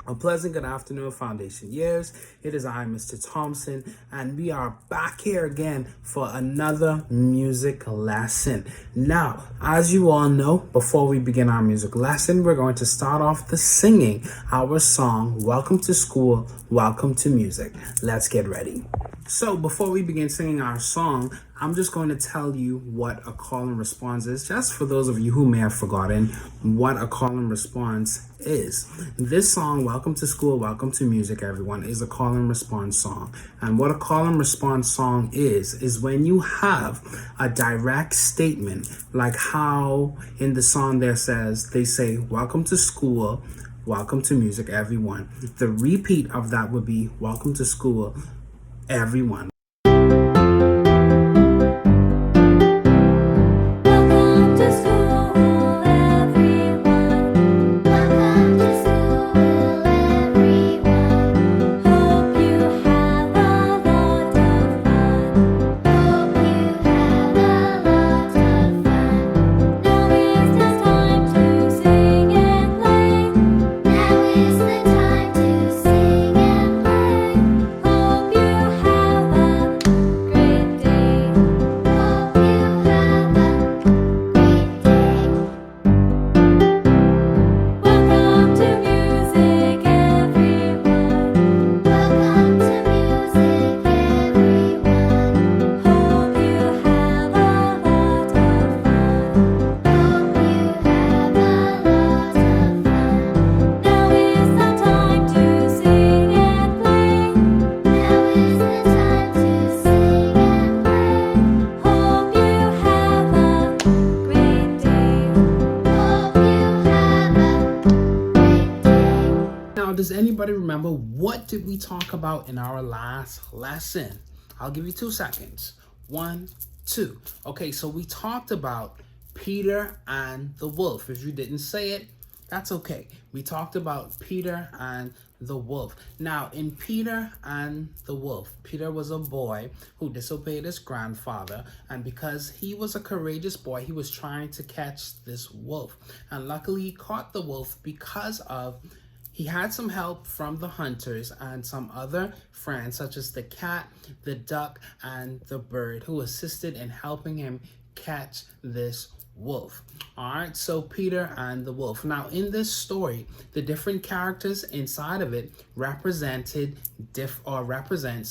A pleasant good afternoon, Foundation Years. It is I, Mr. Thompson, and we are back here again for another music lesson. Now, as you all know, before we begin our music lesson, we're going to start off the singing our song, Welcome to School, Welcome to Music. Let's get ready. So before we begin singing our song, I'm just going to tell you what a call and response is, just for those of you who may have forgotten what a call and response is. This song, Welcome to School, Welcome to Music, everyone, is a call and response song. And what a call and response song is when you have a direct statement, like how in the song there says, they say, Welcome to School, Welcome to Music, everyone. The repeat of that would be, Welcome to School, everyone. Does anybody remember what did we talk about in our last lesson? I'll give you 2 seconds. 1, 2. Okay, so we talked about Peter and the wolf. If you didn't say it, that's okay. We talked about Peter and the wolf. Now, in Peter and the wolf, Peter was a boy who disobeyed his grandfather, and because he was a courageous boy, he was trying to catch this wolf. And luckily, he caught the wolf because of he had some help from the hunters and some other friends, such as the cat, the duck, and the bird, who assisted in helping him catch this wolf. All right, so Peter and the wolf. Now, in this story, the different characters inside of it represents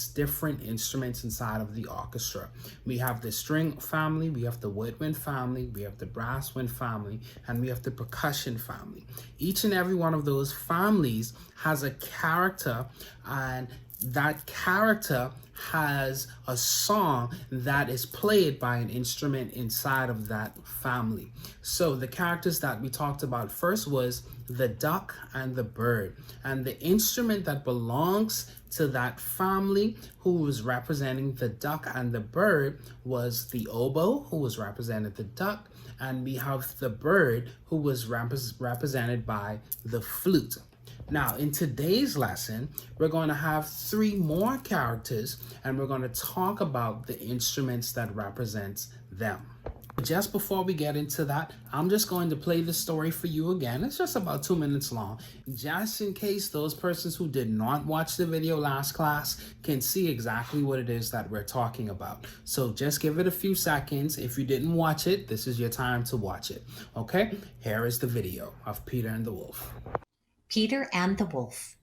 different instruments inside of the orchestra. We have the string family, we have the woodwind family, we have the brass wind family, and we have the percussion family. Each and every one of those families has a character, and that character has a song that is played by an instrument inside of that family. So the characters that we talked about first was the duck and the bird, and the instrument that belongs to that family who was representing the duck and the bird was the oboe, who was represented the duck, and we have the bird who was represented by the flute. Now, in today's lesson, we're going to have 3 more characters, and we're going to talk about the instruments that represents them. Just before we get into that, I'm just going to play the story for you again. It's just about 2 minutes long, just in case those persons who did not watch the video last class can see exactly what it is that we're talking about. So just give it a few seconds. If you didn't watch it, this is your time to watch it. Okay, here is the video of Peter and the Wolf. Peter and the Wolf.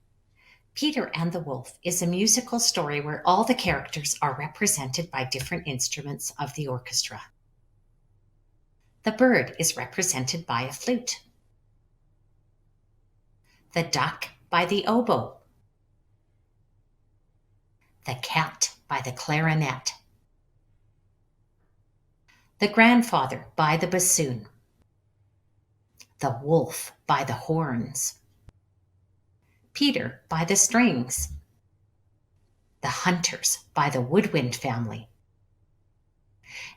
Peter and the Wolf is a musical story where all the characters are represented by different instruments of the orchestra. The bird is represented by a flute, the duck by the oboe, the cat by the clarinet, the grandfather by the bassoon, the wolf by the horns, Peter by the strings, the hunters by the woodwind family,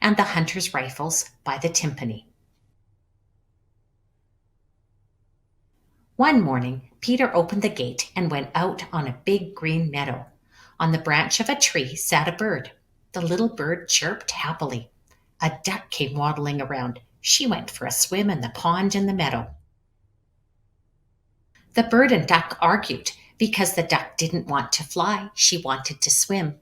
and the hunter's rifles by the timpani. One morning, Peter opened the gate and went out on a big green meadow. On the branch of a tree sat a bird. The little bird chirped happily. A duck came waddling around. She went for a swim in the pond in the meadow. The bird and duck argued because the duck didn't want to fly, she wanted to swim.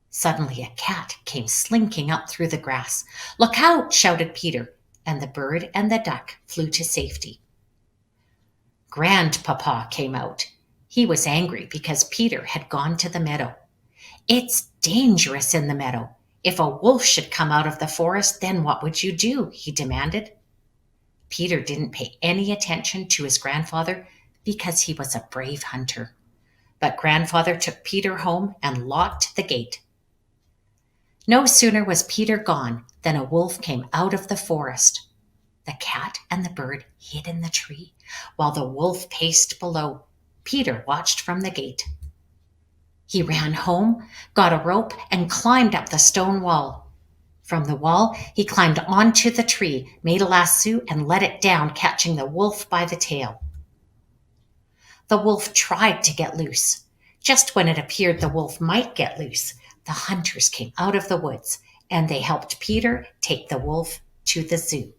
Suddenly a cat came slinking up through the grass. "Look out!" shouted Peter, and the bird and the duck flew to safety. Grandpapa came out. He was angry because Peter had gone to the meadow. "It's dangerous in the meadow. If a wolf should come out of the forest, then what would you do?" he demanded. Peter didn't pay any attention to his grandfather because he was a brave hunter. But grandfather took Peter home and locked the gate. No sooner was Peter gone than a wolf came out of the forest. The cat and the bird hid in the tree, while the wolf paced below. Peter watched from the gate. He ran home, got a rope, and climbed up the stone wall. From the wall, he climbed onto the tree, made a lasso, and let it down, catching the wolf by the tail. The wolf tried to get loose. Just when it appeared the wolf might get loose, the hunters came out of the woods, and they helped Peter take the wolf to the zoo.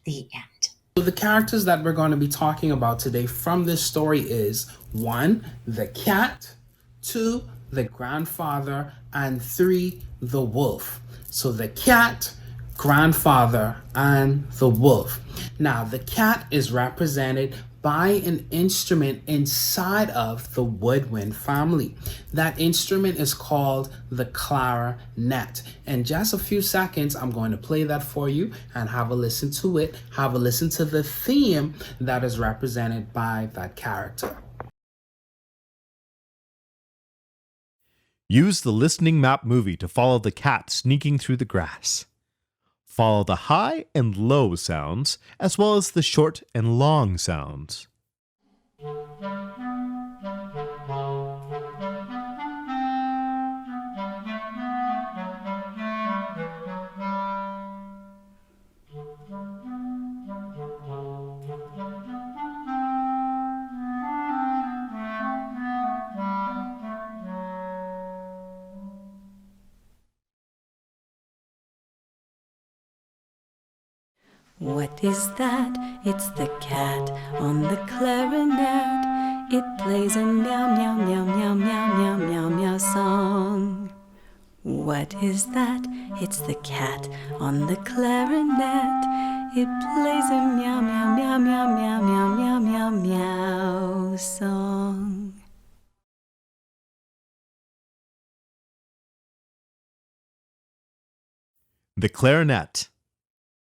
The end. So the characters that we're going to be talking about today from this story is 1, the cat, 2, the grandfather, and 3, the wolf. So the cat, grandfather, and the wolf. Now, the cat is represented by an instrument inside of the woodwind family. That instrument is called the clarinet. In just a few seconds, I'm going to play that for you and have a listen to it. Have a listen to the theme that is represented by that character. Use the listening map movie to follow the cat sneaking through the grass. Follow the high and low sounds, as well as the short and long sounds. What is that? It's the cat on the clarinet. It plays a meow, meow, meow, meow, meow, meow, meow, meow song. What is that? It's the cat on the clarinet. It plays a meow, meow, meow, meow, meow, meow, meow, meow, meow song. The clarinet.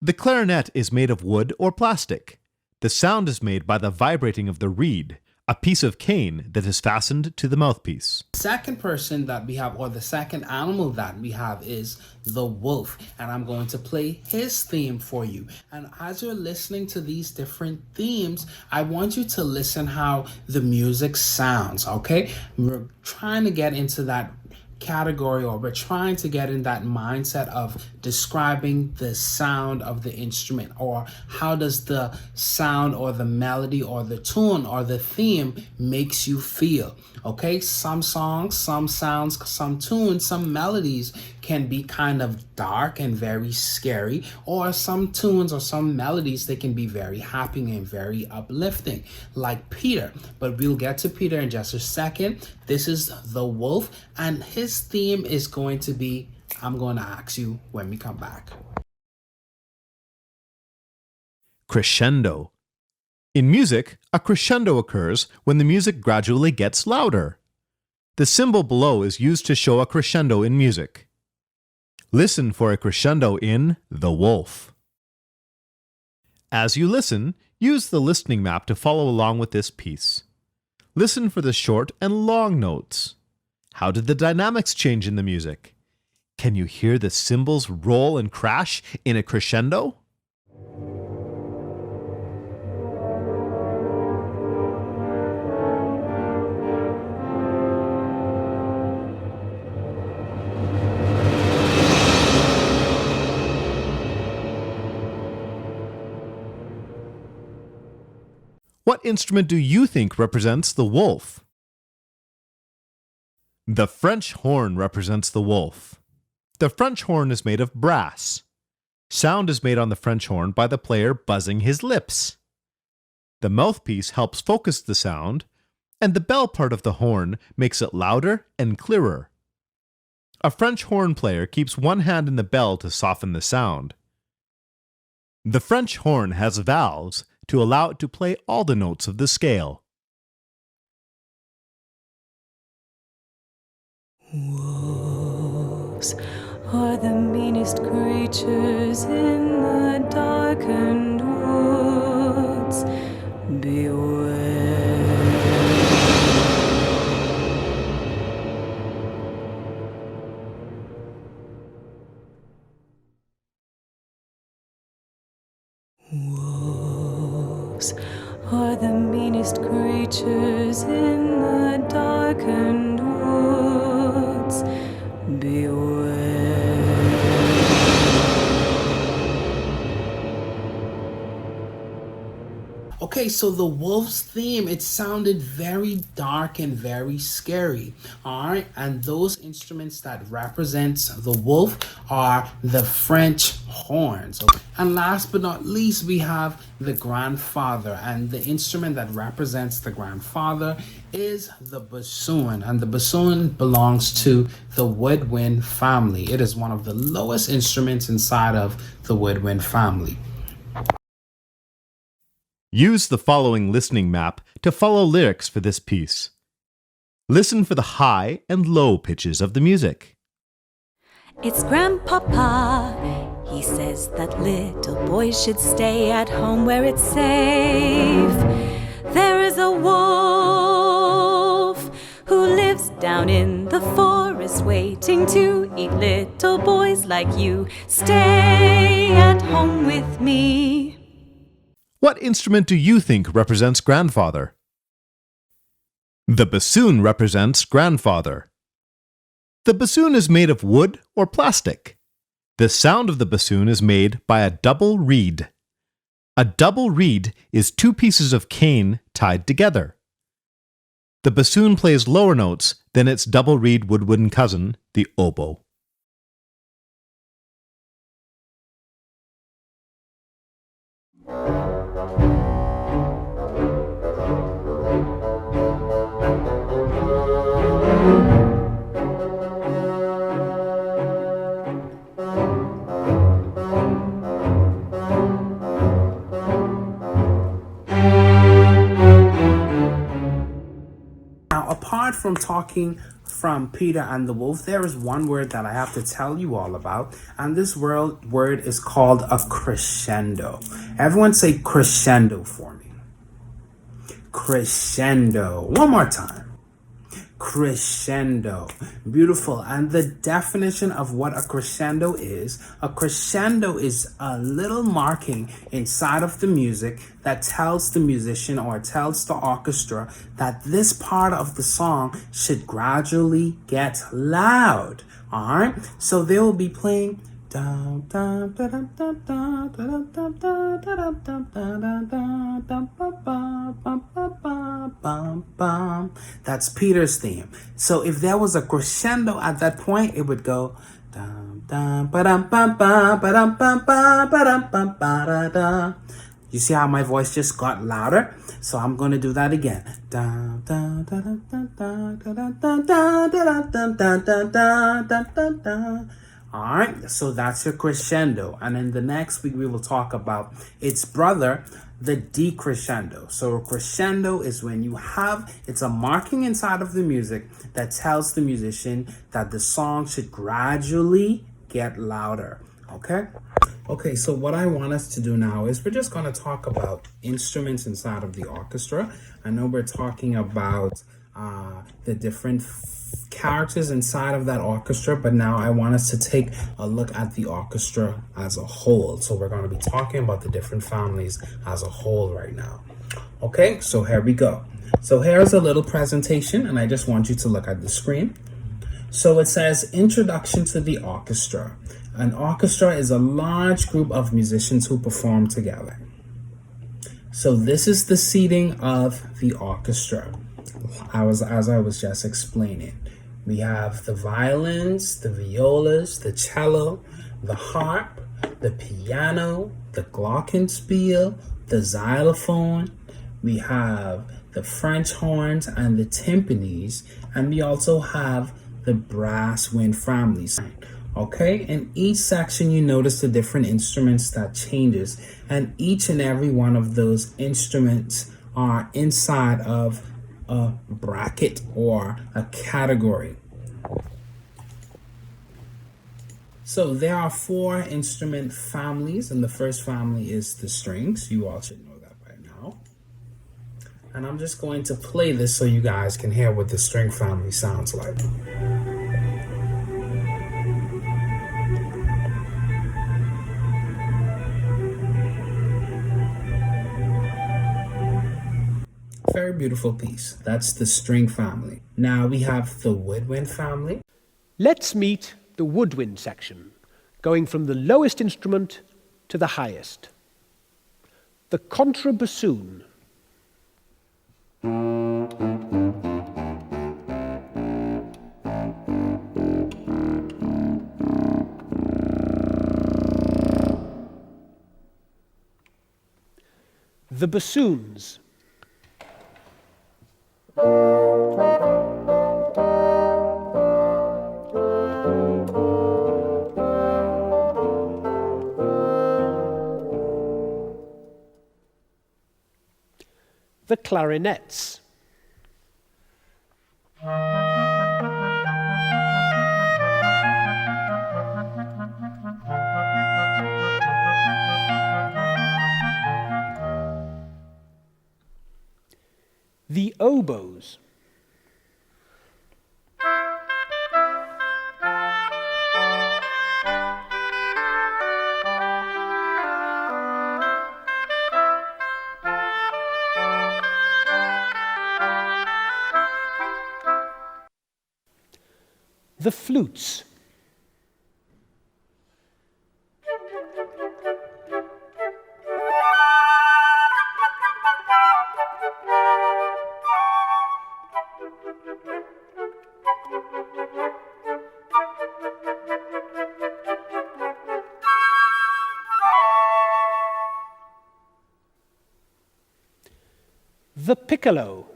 The clarinet is made of wood or plastic. The sound is made by the vibrating of the reed, a piece of cane that is fastened to the mouthpiece. Second person that we have, or the second animal that we have, is the wolf, and I'm going to play his theme for you. And as you're listening to these different themes, I want you to listen how the music sounds. Okay, we're trying to get into that category, or we're trying to get in that mindset of describing the sound of the instrument, or how does the sound or the melody or the tune or the theme makes you feel. Okay, some songs, some sounds, some tunes, some melodies can be kind of dark and very scary, or some tunes or some melodies, they can be very happy and very uplifting, like Peter. But we'll get to Peter in just a second. This is the wolf, and his theme is going to be, I'm going to ask you when we come back. Crescendo. In music, a crescendo occurs when the music gradually gets louder. The symbol below is used to show a crescendo in music. Listen for a crescendo in The Wolf. As you listen, use the listening map to follow along with this piece. Listen for the short and long notes. How did the dynamics change in the music? Can you hear the cymbals roll and crash in a crescendo? What instrument do you think represents the wolf? The French horn represents the wolf. The French horn is made of brass. Sound is made on the French horn by the player buzzing his lips. The mouthpiece helps focus the sound, and the bell part of the horn makes it louder and clearer. A French horn player keeps one hand in the bell to soften the sound. The French horn has valves to allow it to play all the notes of the scale. Wolves are the meanest creatures in the darkened woods. Beware. Wolves are the meanest creatures in the darkened woods. Beware. Okay, so the wolf's theme, it sounded very dark and very scary. All right, and those instruments that represents the wolf are the French horns. Okay? And last but not least, we have the grandfather, and the instrument that represents the grandfather is the bassoon, and the bassoon belongs to the woodwind family. It is one of the lowest instruments inside of the woodwind family. Use the following listening map to follow lyrics for this piece. Listen for the high and low pitches of the music. It's Grandpapa. He says that little boys should stay at home where it's safe. There is a wolf who lives down in the forest waiting to eat little boys like you. Stay at home with me. What instrument do you think represents grandfather? The bassoon represents grandfather. The bassoon is made of wood or plastic. The sound of the bassoon is made by a double reed. A double reed is two pieces of cane tied together. The bassoon plays lower notes than its double reed woodwind cousin, the oboe. Now, apart from talking from Peter and the Wolf, there is one word that I have to tell you all about, and this word is called a crescendo. Everyone say crescendo for me. Crescendo. One more time. Crescendo. Beautiful. And the definition of what a crescendo is a little marking inside of the music that tells the musician or tells the orchestra that this part of the song should gradually get loud. All right. So they will be playing that's Peter's theme. So if there was a crescendo at that point, it would go You see how my voice just got louder? So I'm going to do that again. All right, so that's your crescendo. And in the next week, we will talk about its brother, the decrescendo. So a crescendo is when it's a marking inside of the music that tells the musician that the song should gradually get louder. Okay, so what I want us to do now is we're just going to talk about instruments inside of the orchestra. I know we're talking about the different characters inside of that orchestra, but now I want us to take a look at the orchestra as a whole. So we're going to be talking about the different families as a whole right now. Okay, so here we go. So here's a little presentation, and I just want you to look at the screen. So it says Introduction to the Orchestra. An orchestra is a large group of musicians who perform together. So this is the seating of the orchestra. As I was just explaining. We have the violins, the violas, the cello, the harp, the piano, the glockenspiel, the xylophone, we have the French horns and the timpanis, and we also have the brass wind families. Okay, in each section you notice the different instruments that changes, and each and every one of those instruments are inside of a bracket or a category. So there are 4 instrument families, and the first family is the strings. You all should know that by now. And I'm just going to play this so you guys can hear what the string family sounds like. Very beautiful piece. That's the string family. Now we have the woodwind family. Let's meet the woodwind section, going from the lowest instrument to the highest. The contrabassoon. The bassoons. The clarinets. The oboes. The flutes. The piccolo.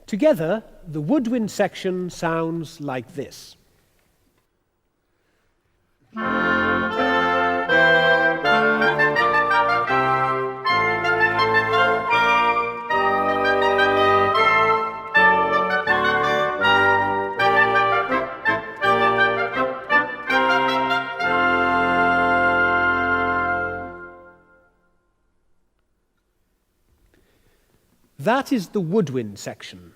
Together, the woodwind section sounds like this. That is the woodwind section.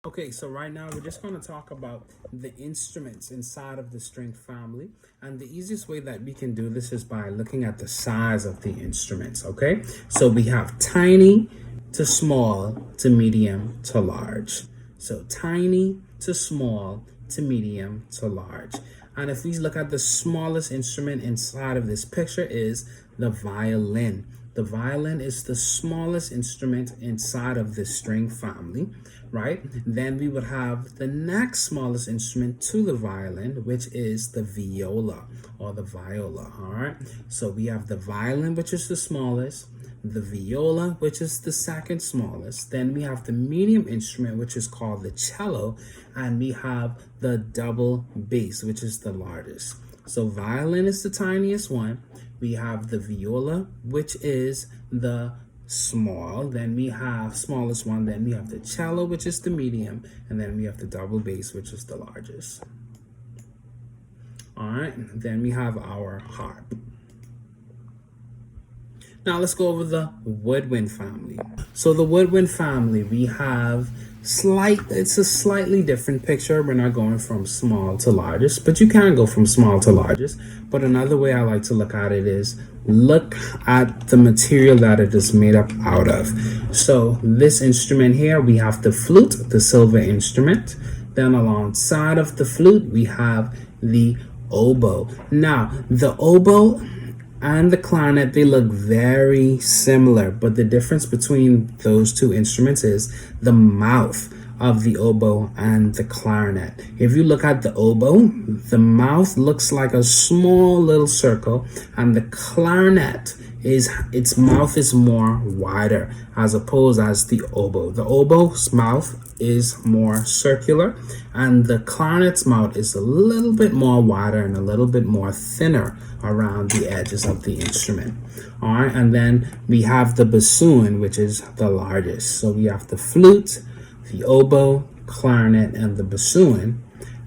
Okay, so right now we're just going to talk about the instruments inside of the string family. And the easiest way that we can do this is by looking at the size of the instruments, okay? So we have tiny to small to medium to large. So tiny to small to medium to large. And if we look at the smallest instrument inside of this picture is the violin. The violin is the smallest instrument inside of the string family, right? Then we would have the next smallest instrument to the violin, which is the viola or the viola, all right? So we have the violin, which is the smallest, the viola, which is the second smallest. Then we have the medium instrument, which is called the cello, and we have the double bass, which is the largest. So violin is the tiniest one. We have the viola, which is the small. Then we have smallest one. Then we have the cello, which is the medium. And then we have the double bass, which is the largest. All right. Then we have our harp. Now let's go over the woodwind family. So the woodwind family, we have it's a slightly different picture. We're not going from small to largest, but you can go from small to largest. But another way I like to look at it is look at the material that it is made up out of. So this instrument here, we have the flute, the silver instrument. Then alongside of the flute, we have the oboe. Now, the oboe and the clarinet, they look very similar, but the difference between those two instruments is the mouth of the oboe and the clarinet. If you look at the oboe, the mouth looks like a small little circle, and the clarinet its mouth is more wider as opposed as the oboe. The oboe's mouth is more circular, and the clarinet's mouth is a little bit more wider and a little bit more thinner around the edges of the instrument. All right, and then we have the bassoon, which is the largest. So we have the flute, the oboe, clarinet, and the bassoon.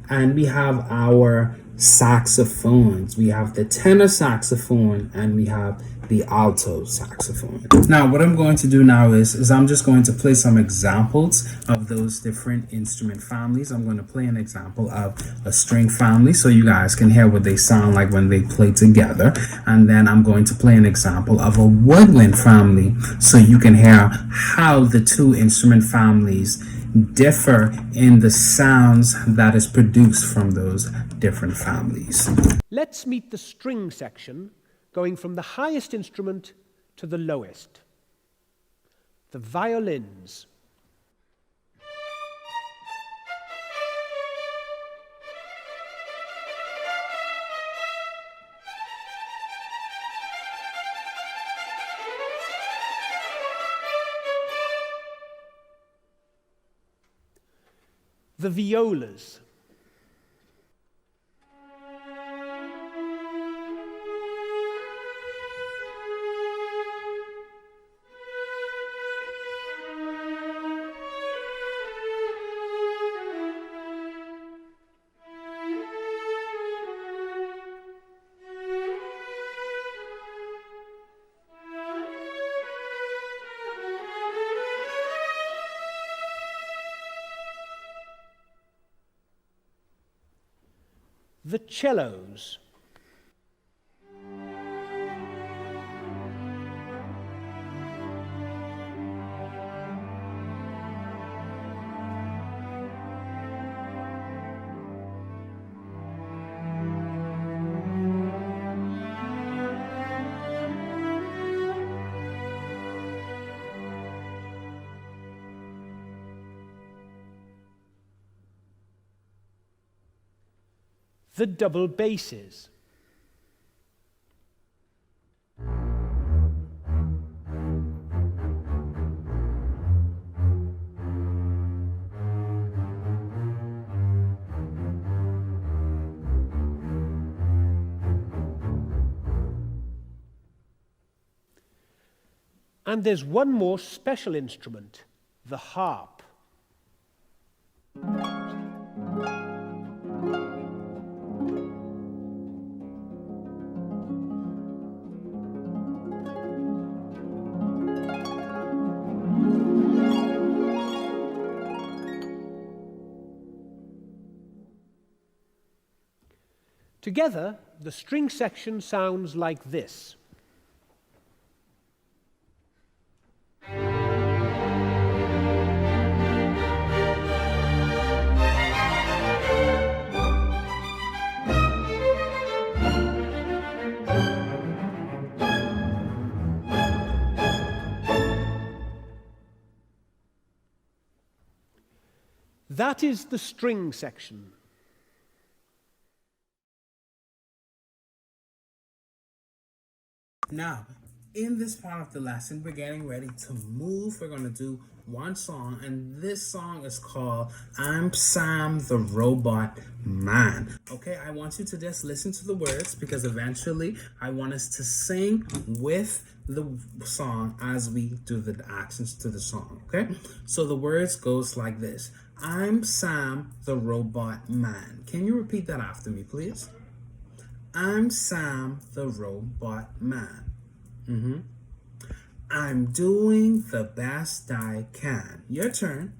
And we have our saxophones. We have the tenor saxophone and we have the alto saxophone. Now, what I'm going to do now is I'm just going to play some examples of those different instrument families. I'm going to play an example of a string family so you guys can hear what they sound like when they play together. And then I'm going to play an example of a woodwind family so you can hear how the two instrument families differ in the sounds that is produced from those different families. Let's meet the string section, going from the highest instrument to the lowest. The violins. The violas. The cellos. The double basses. And there's one more special instrument, the harp. Together, the string section sounds like this. That is the string section. Now, in this part of the lesson, we're getting ready to move. We're going to do one song, and this song is called I'm Sam the Robot Man. Okay, I want you to just listen to the words because eventually I want us to sing with the song as we do the actions to the song. Okay, so the words goes like this. I'm Sam the Robot Man. Can you repeat that after me, please? I'm Sam the Robot Man. I'm doing the best I can. Your turn.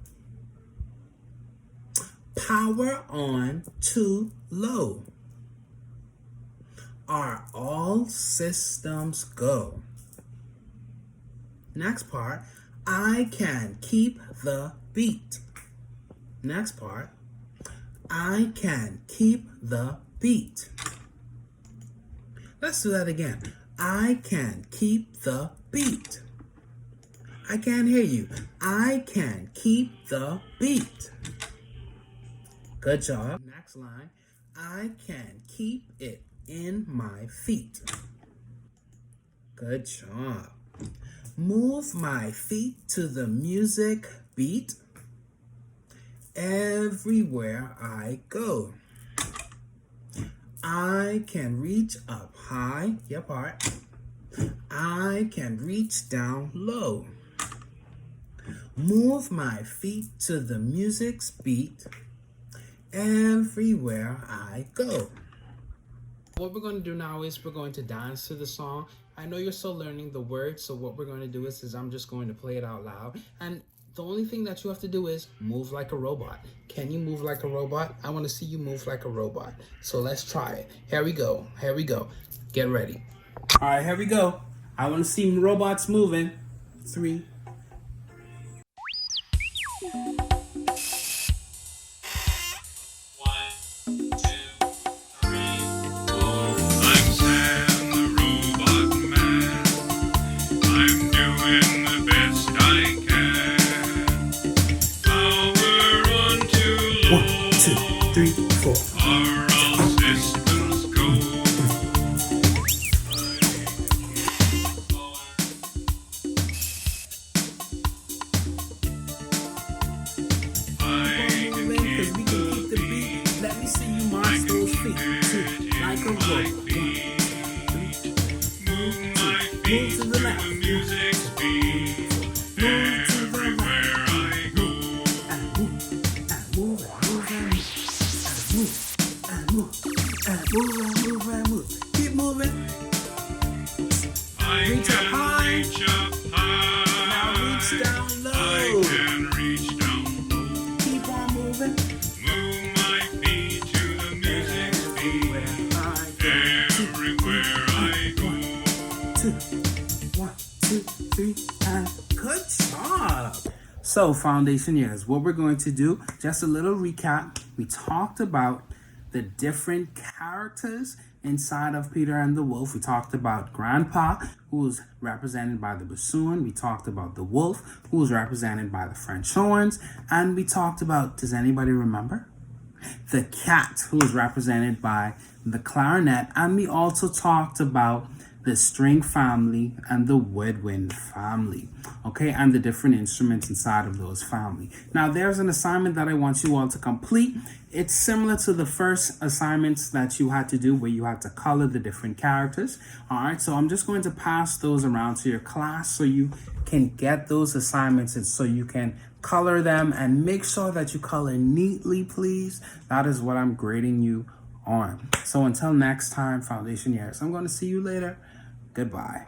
Power on too low. Are all systems go? Next part. I can keep the beat. Next part. I can keep the beat. Let's do that again. I can keep the beat. I can't hear you. I can keep the beat. Good job. Next line. I can keep it in my feet. Good job. Move my feet to the music beat everywhere I go. I can reach up high, your part. I can reach down low. Move my feet to the music's beat everywhere I go. What we're going to do now is we're going to dance to the song. I know you're still learning the words, so what we're going to do is I'm just going to play it out loud. And the only thing that you have to do is move like a robot. Can you move like a robot? I want to see you move like a robot. So let's try it. Here we go. Here we go. Get ready. All right, here we go. I want to see robots moving. 3, 3, 4. Are all systems go? I can keep the beat. Let me see you march those feet. 2, like a rope. 1, 2, 3. move my feet to the left. The music's beat. Move to the Everywhere I go. And move, and move, and move, and move, and move, and move, and move, and move. Keep moving. I Reach up can high. reach up high. Now reach down I low. can reach down low. Keep on moving. Move my feet to the music's Everywhere beat. I go. Everywhere I go. 2, 1, 2, 3, and good job. So, foundation years, what we're going to do, just a little recap. We talked about the different characters inside of Peter and the Wolf. We talked about Grandpa, who was represented by the bassoon. We talked about the wolf, who was represented by the French horns. And we talked about, does anybody remember? The cat, who was represented by the clarinet. And we also talked about the string family and the woodwind family, okay, and the different instruments inside of those family. Now, there's an assignment that I want you all to complete. It's similar to the first assignments that you had to do where you had to color the different characters. All right, so I'm just going to pass those around to your class so you can get those assignments and so you can color them, and make sure that you color neatly, please. That is what I'm grading you on. So until next time, foundation years, I'm going to see you later. Goodbye.